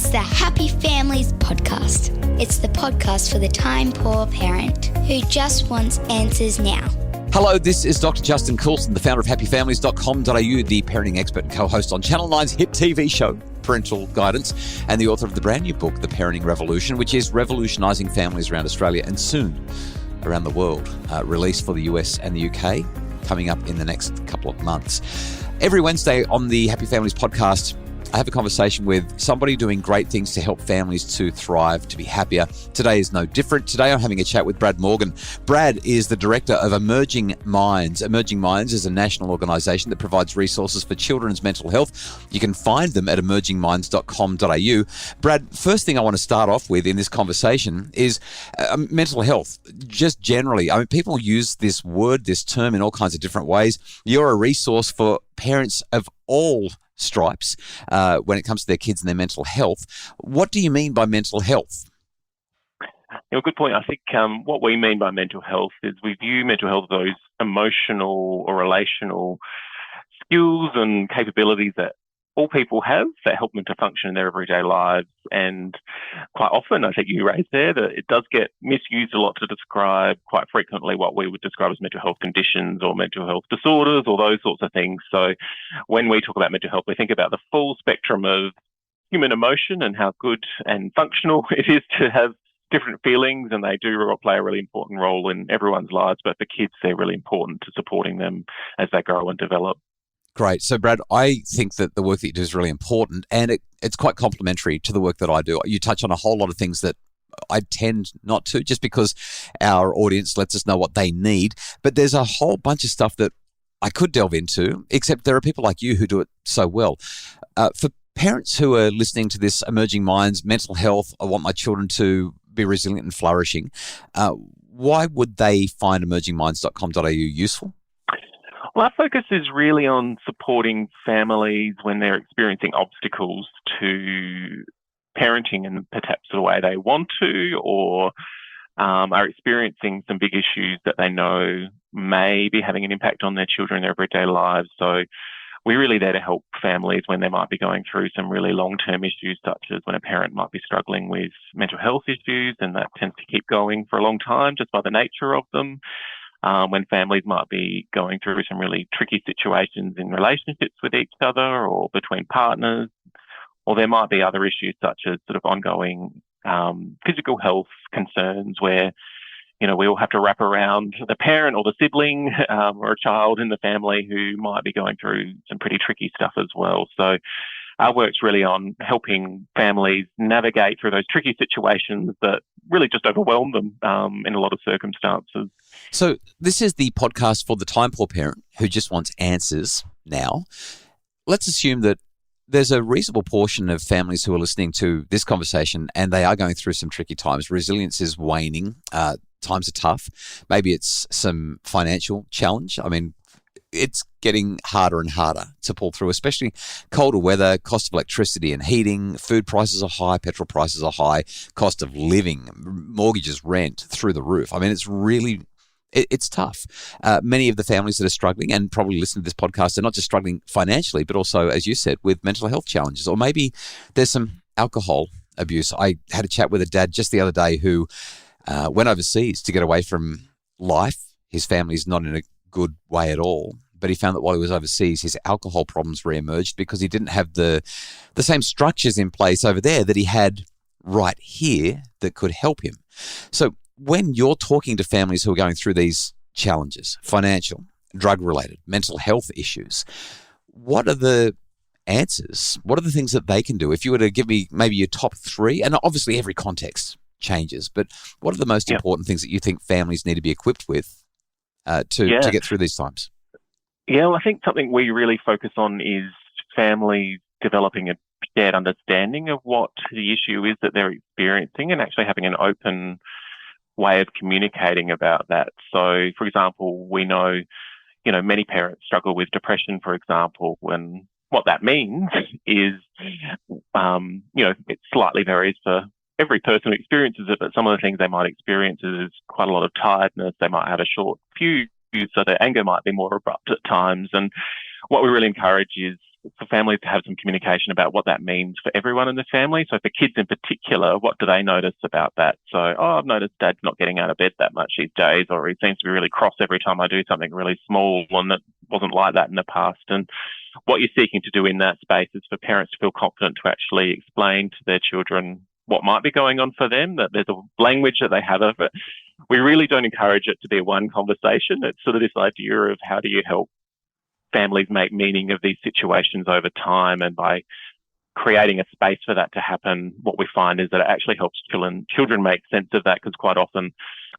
It's the Happy Families podcast. It's the podcast for the time-poor parent who just wants answers now. Hello, this is Dr. Justin Coulson, the founder of happyfamilies.com.au, the parenting expert and co-host on Channel 9's hit TV show, Parental Guidance, and the author of the brand new book, The Parenting Revolution, which is revolutionising families around Australia and soon around the world, released for the US and the UK, coming up in the next couple of months. Every Wednesday on the Happy Families podcast, I have a conversation with somebody doing great things to help families to thrive, to be happier. Today is no different. Today I'm having a chat with Brad Morgan. Brad is the director of Emerging Minds. Emerging Minds is a national organisation that provides resources for children's mental health. You can find them at emergingminds.com.au. Brad, first thing I want to start off with in this conversation is mental health. Just generally, I mean, people use this word, this term in all kinds of different ways. You're a resource for parents of all stripes when it comes to their kids and their mental health. What do you mean by mental health? Good point. I think what we mean by mental health is we view mental health as those emotional or relational skills and capabilities that all people have that help them to function in their everyday lives. And quite often, I think you raised there, that it does get misused a lot to describe quite frequently what we would describe as mental health conditions or mental health disorders or those sorts of things. So when we talk about mental health, we think about the full spectrum of human emotion and how good and functional it is to have different feelings, and they do play a really important role in everyone's lives. But for kids, they're really important to supporting them as they grow and develop. Great. So, Brad, I think that the work that you do is really important, and it's quite complementary to the work that I do. You touch on a whole lot of things that I tend not to, just because our audience lets us know what they need. But there's a whole bunch of stuff that I could delve into, except there are people like you who do it so well. For parents who are listening to this Emerging Minds, mental health, I want my children to be resilient and flourishing, why would they find emergingminds.com.au useful? Well, our focus is really on supporting families when they're experiencing obstacles to parenting in perhaps the way they want to, or are experiencing some big issues that they know may be having an impact on their children in their everyday lives. So we're really there to help families when they might be going through some really long-term issues, such as when a parent might be struggling with mental health issues, and that tends to keep going for a long time just by the nature of them. When families might be going through some really tricky situations in relationships with each other or between partners, or there might be other issues such as sort of ongoing physical health concerns where, we all have to wrap around the parent or the sibling or a child in the family who might be going through some pretty tricky stuff as well. So our work's really on helping families navigate through those tricky situations that really just overwhelm them in a lot of circumstances. So this is the podcast for the time-poor parent who just wants answers now. Let's assume that there's a reasonable portion of families who are listening to this conversation and they are going through some tricky times. Resilience is waning. Times are tough. Maybe it's some financial challenge. I mean, it's getting harder and harder to pull through, especially colder weather, cost of electricity and heating, food prices are high, petrol prices are high, cost of living, mortgages, rent through the roof. I mean, it's tough. Many of the families that are struggling and probably listen to this podcast are not just struggling financially, but also, as you said, with mental health challenges, or maybe there's some alcohol abuse. I had a chat with a dad just the other day who went overseas to get away from life. His family's not in a good way at all, but he found that while he was overseas, his alcohol problems re-emerged because he didn't have the same structures in place over there that he had right here that could help him. So when you're talking to families who are going through these challenges, financial, drug-related, mental health issues, what are the answers? What are the things that they can do? If you were to give me maybe your top three, and obviously every context changes, but what are the most important things that you think families need to be equipped with to get through these times? Yeah, well, I think something we really focus on is families developing a shared understanding of what the issue is that they're experiencing and actually having an open way of communicating about that. So, for example, we know, many parents struggle with depression, for example, and what that means is, it slightly varies for every person who experiences it, but some of the things they might experience is quite a lot of tiredness. They might have a short fuse, so their anger might be more abrupt at times. And what we really encourage is for families to have some communication about what that means for everyone in the family. So for kids in particular, what do they notice about that? So, I've noticed Dad's not getting out of bed that much these days, or he seems to be really cross every time I do something really small, and that wasn't like that in the past. And what you're seeking to do in that space is for parents to feel confident to actually explain to their children what might be going on for them, that there's a language that they have of it. We really don't encourage it to be a one conversation. It's sort of this idea of how do you help families make meaning of these situations over time, and by creating a space for that to happen, what we find is that it actually helps children make sense of that, because quite often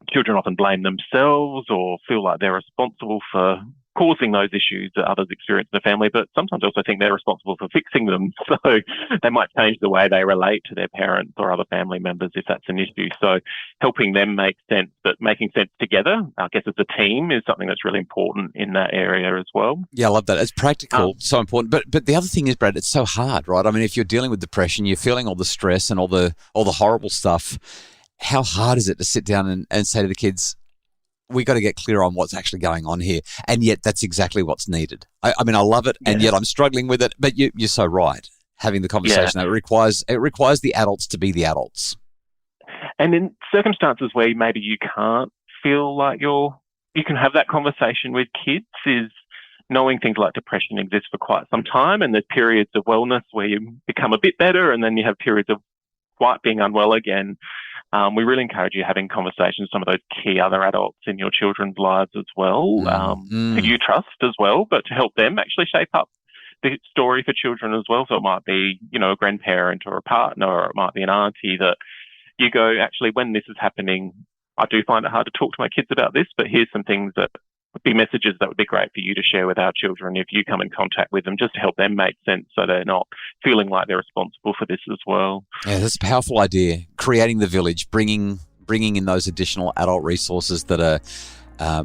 children often blame themselves or feel like they're responsible for causing those issues that others experience in the family, but sometimes also think they're responsible for fixing them. So they might change the way they relate to their parents or other family members if that's an issue. So helping them make sense, but making sense together, I guess as a team, is something that's really important in that area as well. Yeah, I love that. It's practical, so important. But the other thing is, Brad, it's so hard, right? I mean, if you're dealing with depression, you're feeling all the stress and all the horrible stuff. How hard is it to sit down and say to the kids, we got to get clear on what's actually going on here. And yet that's exactly what's needed. I mean, I love it, and yet I'm struggling with it. But you're so right. Having the conversation, it requires the adults to be the adults. And in circumstances where maybe you can't feel like you can have that conversation with kids, is knowing things like depression exist for quite some time, and there's periods of wellness where you become a bit better, and then you have periods of quite being unwell again. We really encourage you having conversations with some of those key other adults in your children's lives as well, who you trust as well, but to help them actually shape up the story for children as well. So it might be, a grandparent or a partner, or it might be an auntie that you go, actually, when this is happening, I do find it hard to talk to my kids about this, but here's some things that would be messages that would be great for you to share with our children if you come in contact with them, just to help them make sense so they're not feeling like they're responsible for this as well. Yeah, that's a powerful idea. Creating the village, bringing in those additional adult resources that are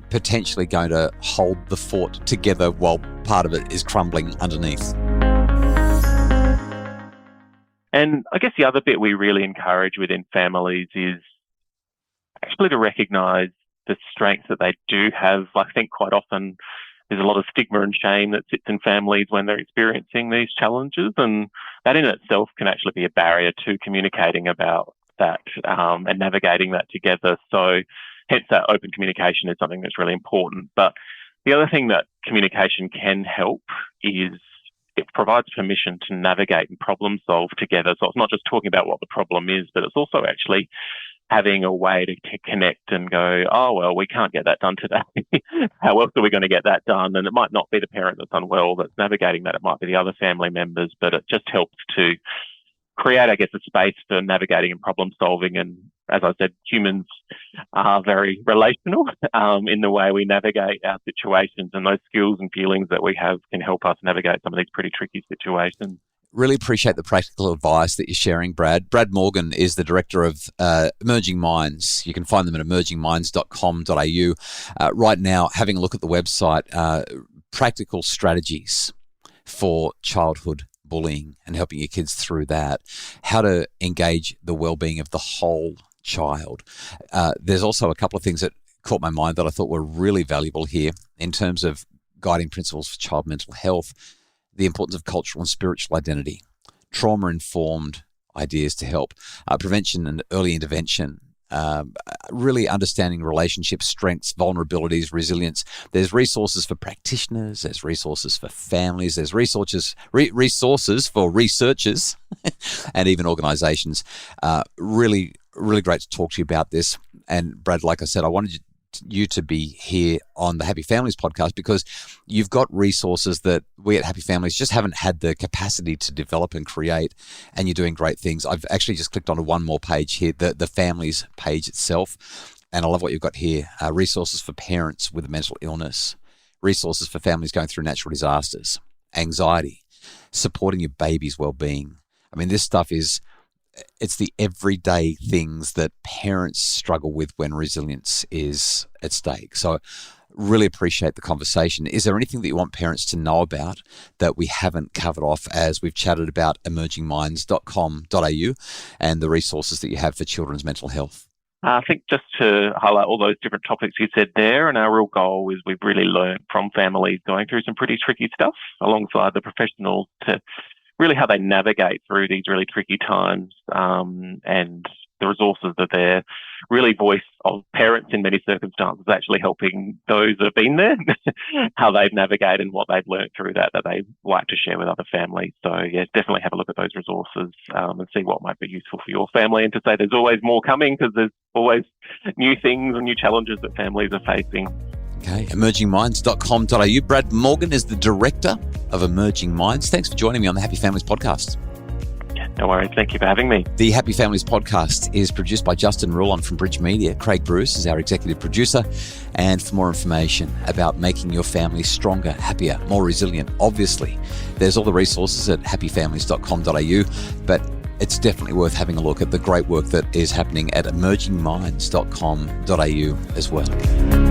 potentially going to hold the fort together while part of it is crumbling underneath. And I guess the other bit we really encourage within families is actually to recognise the strengths that they do have. I think quite often there's a lot of stigma and shame that sits in families when they're experiencing these challenges, and that in itself can actually be a barrier to communicating about that and navigating that together. So hence that open communication is something that's really important. But the other thing that communication can help is it provides permission to navigate and problem solve together. So it's not just talking about what the problem is, but it's also actually having a way to connect and go, oh, well, we can't get that done today. How else are we going to get that done? And it might not be the parent that's unwell that's navigating that. It might be the other family members, but it just helps to create, I guess, a space for navigating and problem solving. And as I said, humans are very relational in the way we navigate our situations, and those skills and feelings that we have can help us navigate some of these pretty tricky situations. Really appreciate the practical advice that you're sharing, Brad. Brad Morgan is the director of Emerging Minds. You can find them at emergingminds.com.au. Right now, having a look at the website, practical strategies for childhood bullying and helping your kids through that, how to engage the well-being of the whole child. There's also a couple of things that caught my mind that I thought were really valuable here in terms of guiding principles for child mental health, the importance of cultural and spiritual identity, trauma-informed ideas to help, prevention and early intervention, really understanding relationships, strengths, vulnerabilities, resilience. There's resources for practitioners, there's resources for families, there's resources for researchers and even organisations. Really great to talk to you about this. And Brad, like I said, I wanted you to be here on the Happy Families podcast because you've got resources that we at Happy Families just haven't had the capacity to develop and create, and you're doing great things. I've actually just clicked onto one more page here, the families page itself, and I love what you've got here. Resources for parents with a mental illness, resources for families going through natural disasters, anxiety, supporting your baby's well-being. I mean, this stuff it's the everyday things that parents struggle with when resilience is at stake. So really appreciate the conversation. Is there anything that you want parents to know about that we haven't covered off as we've chatted about emergingminds.com.au and the resources that you have for children's mental health? I think just to highlight all those different topics you said there, and our real goal is we've really learned from families going through some pretty tricky stuff alongside the professionals to really how they navigate through these really tricky times, and the resources that they're really voice of parents in many circumstances, actually helping those that have been there, how they've navigated and what they've learned through that they like to share with other families. So yeah, definitely have a look at those resources and see what might be useful for your family, and to say there's always more coming because there's always new things and new challenges that families are facing. Okay, emergingminds.com.au. Brad Morgan is the Director of Emerging Minds. Thanks for joining me on the Happy Families Podcast. No worries. Thank you for having me. The Happy Families Podcast is produced by Justin Rulon from Bridge Media. Craig Bruce is our executive producer. And for more information about making your family stronger, happier, more resilient, obviously, there's all the resources at happyfamilies.com.au. But it's definitely worth having a look at the great work that is happening at emergingminds.com.au as well.